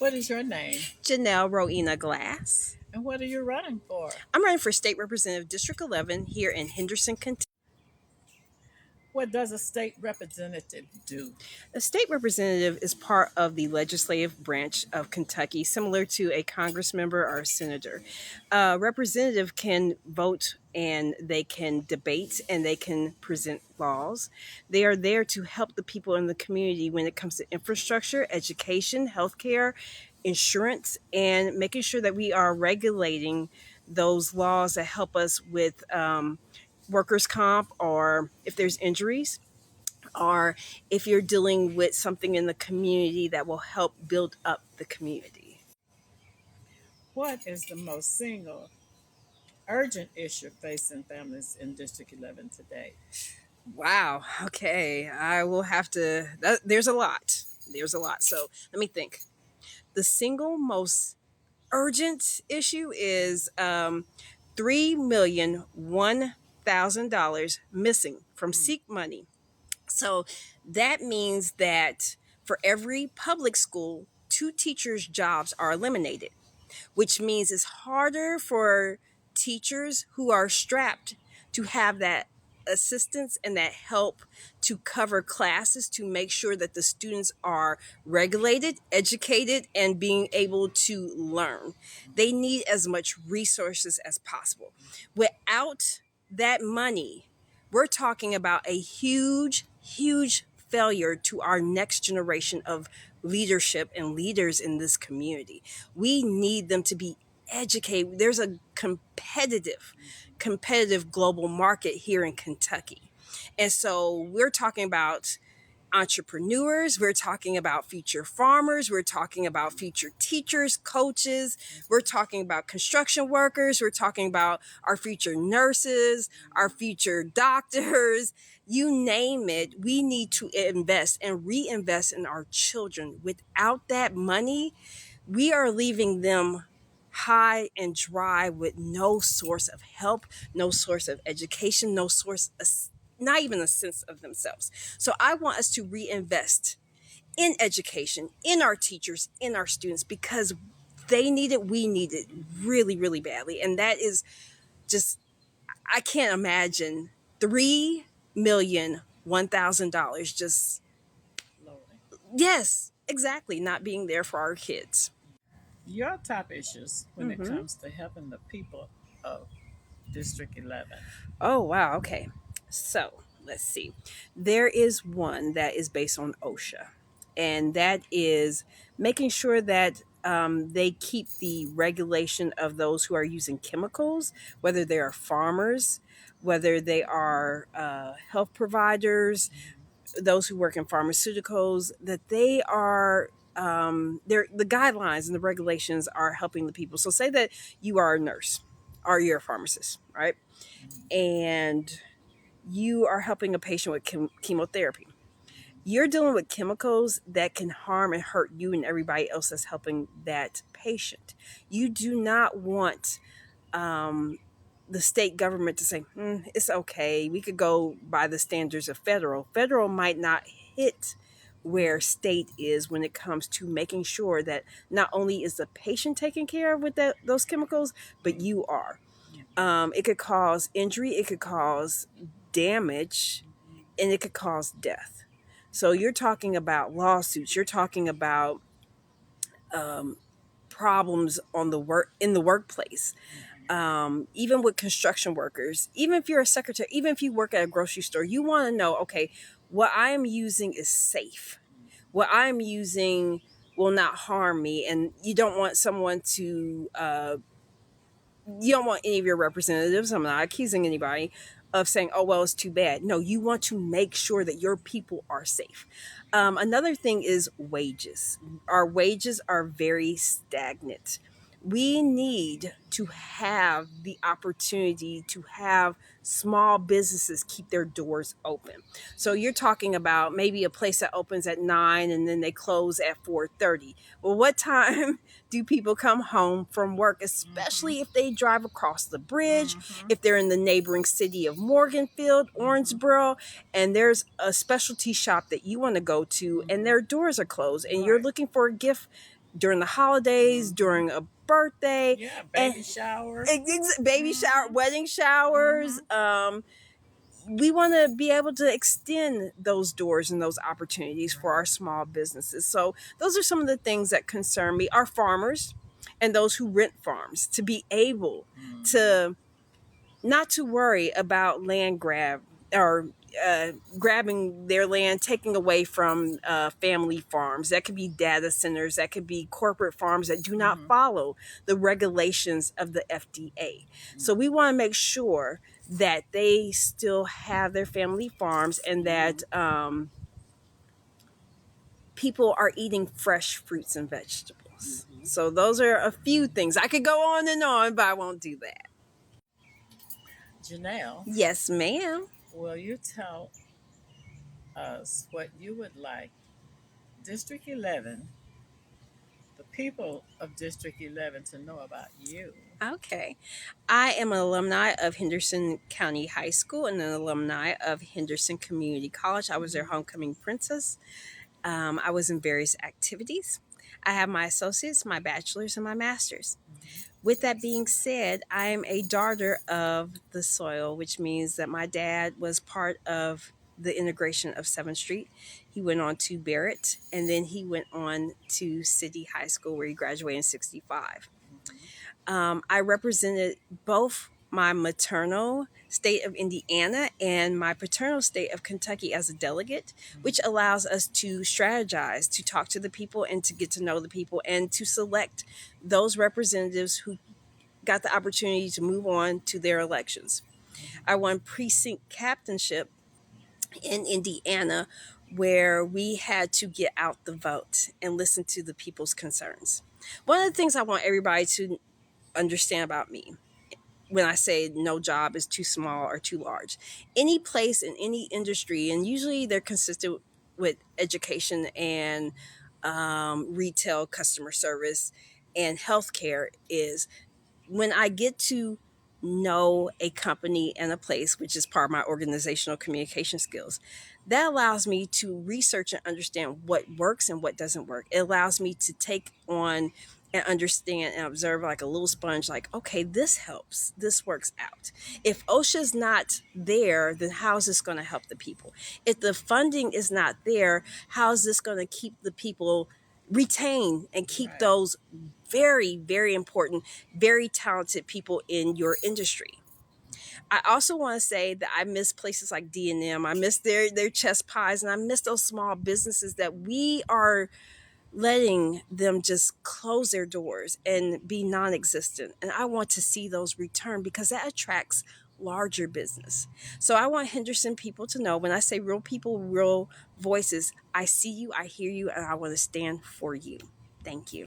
What is your name? Janelle Rowena Glass. And what are you running for? I'm running for State Representative District 11 here in Henderson, Kentucky. What does a state representative do? A state representative is part of the legislative branch of Kentucky, similar to a congress member or a senator. A representative can vote and they can debate and they can present laws. They are there to help the people in the community when it comes to infrastructure, education, healthcare, insurance, and making sure that we are regulating those laws that help us with workers' comp or if there's injuries or if you're dealing with something in the community that will help build up the community. What is the most single urgent issue facing families in District 11 today? Wow. Okay. I will have to. There's a lot. There's a lot. So let me think. The single most urgent issue is $3,001,000 missing from Seek money. So that means that for every public school, two teachers' jobs are eliminated, which means it's harder for teachers who are strapped to have that assistance and that help to cover classes to make sure that the students are regulated, educated, and being able to learn. They need as much resources as possible. Without that money, we're talking about a huge failure to our next generation of leadership and leaders in this community. We need them to be educated. There's a competitive global market here in Kentucky. And so we're talking about entrepreneurs, we're talking about future farmers, we're talking about future teachers, coaches, we're talking about construction workers, we're talking about our future nurses, our future doctors, you name it. We need to invest and reinvest in our children. Without that money, we are leaving them high and dry with no source of help, no source of education, no source of, not even a sense of themselves. So I want us to reinvest in education, in our teachers, in our students, because they need it, we need it really badly. And that is just, I can't imagine $3,001,000 just, Lord. yes, exactly, not being there for our kids. Your top issues when it Mm-hmm. comes to helping the people of District 11. Oh, wow. Okay. So let's see. There is one that is based on OSHA, and that is making sure that they keep the regulation of those who are using chemicals, whether they are farmers, whether they are health providers, those who work in pharmaceuticals, that they are the guidelines and the regulations are helping the people. So say that you are a nurse or you're a pharmacist, right? And you are helping a patient with chemotherapy. You're dealing with chemicals that can harm and hurt you and everybody else that's helping that patient. You do not want um, the state government to say, it's okay. We could go by the standards of federal. Federal might not hit where state is when it comes to making sure that not only is the patient taken care of with those chemicals, but you are. It could cause injury, it could cause damage, and it could cause death. So you're talking about lawsuits. You're talking about um, problems on the work in the workplace. Even with construction workers, even if you're a secretary, even if you work at a grocery store, you want to know, okay, what I am using is safe. What I'm using will not harm me, and you don't want someone to you don't want any of your representatives, I'm not accusing anybody of saying, oh, well, it's too bad. No, you want to make sure that your people are safe. Another thing is wages. Our wages are very stagnant. We need to have the opportunity to have small businesses keep their doors open. So you're talking about maybe a place that opens at 9 and then they close at 4:30. Well, what time do people come home from work, especially if they drive across the bridge, Mm-hmm. if they're in the neighboring city of Morganfield, Owensboro, and there's a specialty shop that you want to go to and their doors are closed and you're Right. looking for a gift during the holidays, Mm-hmm. during a birthday, Yeah, and baby shower. baby shower, Mm-hmm. wedding showers. Mm-hmm. We want to be able to extend those doors and those opportunities for our Right. small businesses. So those are some of the things that concern me. Our farmers and those who rent farms to be able Mm-hmm. to not to worry about land grab or grabbing their land, taking away from family farms. That could be data centers, that could be corporate farms that do not Mm-hmm. follow the regulations of the FDA. So we want to make sure that they still have their family farms and Mm-hmm. that people are eating fresh fruits and vegetables. Mm-hmm. So those are a few things. I could go on, but I won't do that. Janelle, Yes, ma'am. will you tell us what you would like District 11, the people of District 11, to know about you? Okay. I am an alumni of Henderson County High School and an alumni of Henderson Community College. I was their Mm-hmm. homecoming princess. I was in various activities. I have my associates, my bachelor's, and my master's. Mm-hmm. With that being said, I am a daughter of the soil, which means that my dad was part of the integration of 7th Street. He went on to Barrett, and then he went on to City High School, where he graduated in 65. Mm-hmm. I represented both my maternal state of Indiana and my paternal state of Kentucky as a delegate, which Mm-hmm. allows us to strategize, to talk to the people, and to get to know the people, and to select those representatives who got the opportunity to move on to their elections. I won precinct captainship in Indiana, where we had to get out the vote and listen to the people's concerns. One of the things I want everybody to understand about me when I say no job is too small or too large. Any place in any industry, and usually they're consistent with education and retail, customer service, and healthcare, is when I get to know a company and a place, which is part of my organizational communication skills, that allows me to research and understand what works and what doesn't work. It allows me to take on and understand and observe like a little sponge, like, okay, this helps, this works out. If OSHA's not there, then how is this going to help the people? If the funding is not there, how is this going to keep the people retain and keep Right. those very, very important, very talented people in your industry? I also want to say that I miss places like D&M. I miss their chest pies, and I miss those small businesses that we are letting them just close their doors and be non-existent. And I want to see those return because that attracts larger business. So I want Henderson people to know, when I say real people, real voices, I see you, I hear you, and I want to stand for you. Thank you.